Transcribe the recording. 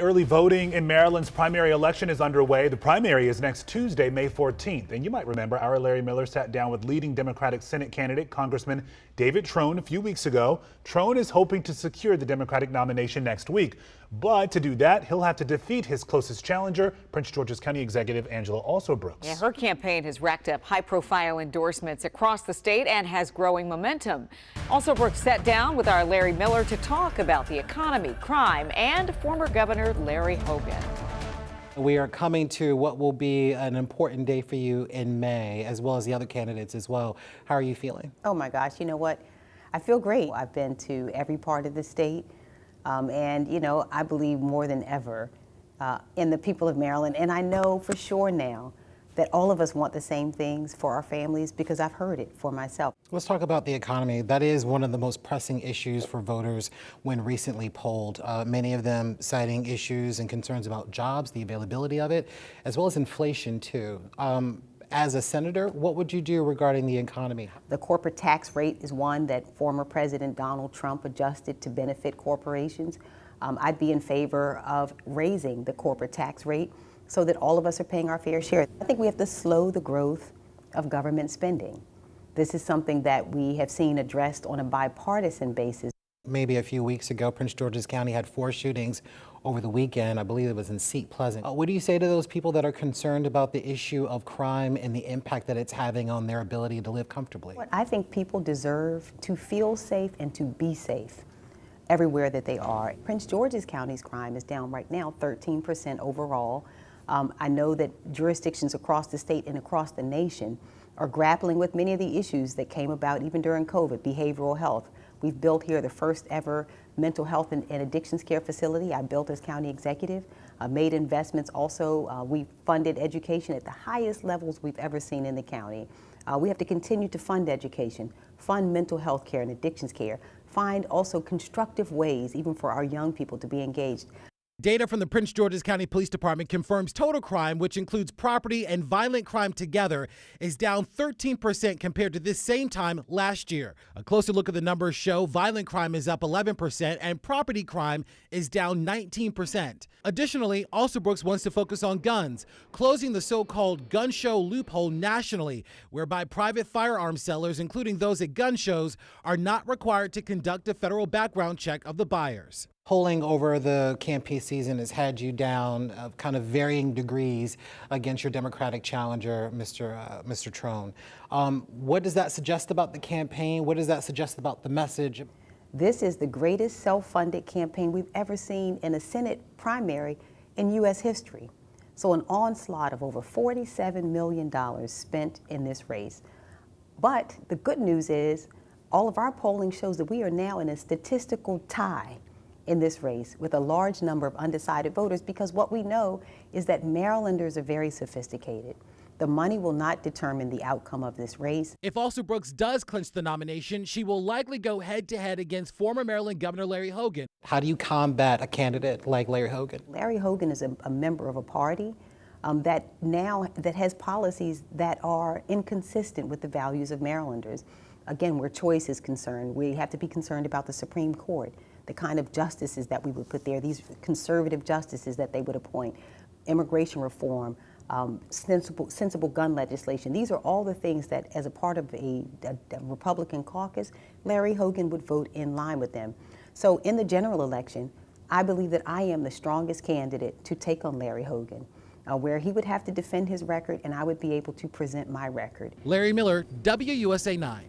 Early voting in Maryland's primary election is underway. The primary is next Tuesday, May 14th. And you might remember our Larry Miller sat down with leading Democratic Senate candidate Congressman David Trone a few weeks ago. Trone is hoping to secure the Democratic nomination next week. But to do that, he'll have to defeat his closest challenger, Prince George's County Executive Angela Alsobrooks. Yeah, her campaign has racked up high-profile endorsements across the state and has growing momentum. Alsobrooks sat down with our Larry Miller to talk about the economy, crime, and former Governor Larry Hogan. We are coming to what will be an important day for you in May, as well as the other candidates as well. How are you feeling? Oh my gosh, you know what? I feel great. I've been to every part of the state, and you know, I believe more than ever in the people of Maryland, and I know for sure now that all of us want the same things for our families because I've heard it for myself. Let's talk about the economy. That is one of the most pressing issues for voters when recently polled. Many of them citing issues and concerns about jobs, the availability of it, as well as inflation too. As a senator, what would you do regarding the economy? The corporate tax rate is one that former President Donald Trump adjusted to benefit corporations. I'd be in favor of raising the corporate tax rate so that all of us are paying our fair share. I think we have to slow the growth of government spending. This is something that we have seen addressed on a bipartisan basis. Maybe a few weeks ago, Prince George's County had 4 shootings over the weekend. I believe it was in Seat Pleasant. What do you say to those people that are concerned about the issue of crime and the impact that it's having on their ability to live comfortably? I think people deserve to feel safe and to be safe everywhere that they are. Prince George's County's crime is down right now 13% overall. I know that jurisdictions across the state and across the nation are grappling with many of the issues that came about even during COVID, behavioral health. We've built here the first ever mental health and addictions care facility. I built as county executive, made investments also. We funded education at the highest levels we've ever seen in the county. We have to continue to fund education, fund mental health care and addictions care, find also constructive ways even for our young people to be engaged. Data from the Prince George's County Police Department confirms total crime, which includes property and violent crime together, is down 13% compared to this same time last year. A closer look at the numbers show violent crime is up 11% and property crime is down 19%. Additionally, Alsobrooks wants to focus on guns, closing the so-called gun show loophole nationally, whereby private firearms sellers, including those at gun shows, are not required to conduct a federal background check of the buyers. Polling over the campaign season has had you down kind of varying degrees against your Democratic challenger, Mr. Trone. What does that suggest about the campaign? What does that suggest about the message? This is the greatest self-funded campaign we've ever seen in a Senate primary in U.S. history. So an onslaught of over $47 million spent in this race. But the good news is all of our polling shows that we are now in a statistical tie in this race with a large number of undecided voters, because what we know is that Marylanders are very sophisticated. The money will not determine the outcome of this race. If Alsobrooks does clinch the nomination, she will likely go head-to-head against former Maryland Governor Larry Hogan. How do you combat a candidate like Larry Hogan? Larry Hogan is a member of a party that has policies that are inconsistent with the values of Marylanders. Again, where choice is concerned, we have to be concerned about the Supreme Court, the kind of justices that we would put there, these conservative justices that they would appoint, immigration reform, sensible gun legislation. These are all the things that, as a part of a Republican caucus, Larry Hogan would vote in line with them. So in the general election, I believe that I am the strongest candidate to take on Larry Hogan, where he would have to defend his record and I would be able to present my record. Larry Miller, WUSA 9.